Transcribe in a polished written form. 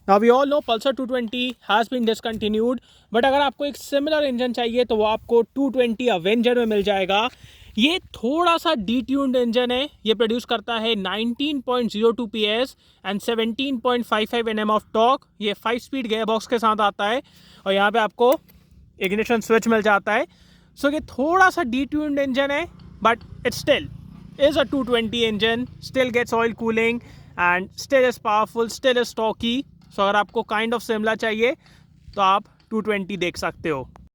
Now we all know Pulsar 220 has been discontinued, but अगर आपको एक सिमिलर इंजन चाहिए तो वो आपको 220 अवेंजर में मिल जाएगा। ये थोड़ा सा डिट्यून्ड इंजन है, ये प्रोड्यूस करता है 19.02 PS and 17.55 Nm of torque. ये 5 स्पीड गियर बॉक्स के साथ आता है और यहाँ पे आपको इग्निशन स्विच मिल जाता है। सो ये थोड़ा सा डिट्यून्ड इंजन है, but it's still is a 220 engine, still gets oil cooling and still is powerful, still is stocky. So अगर आपको काइंड ऑफ सिमिलर चाहिए तो आप 220 देख सकते हो।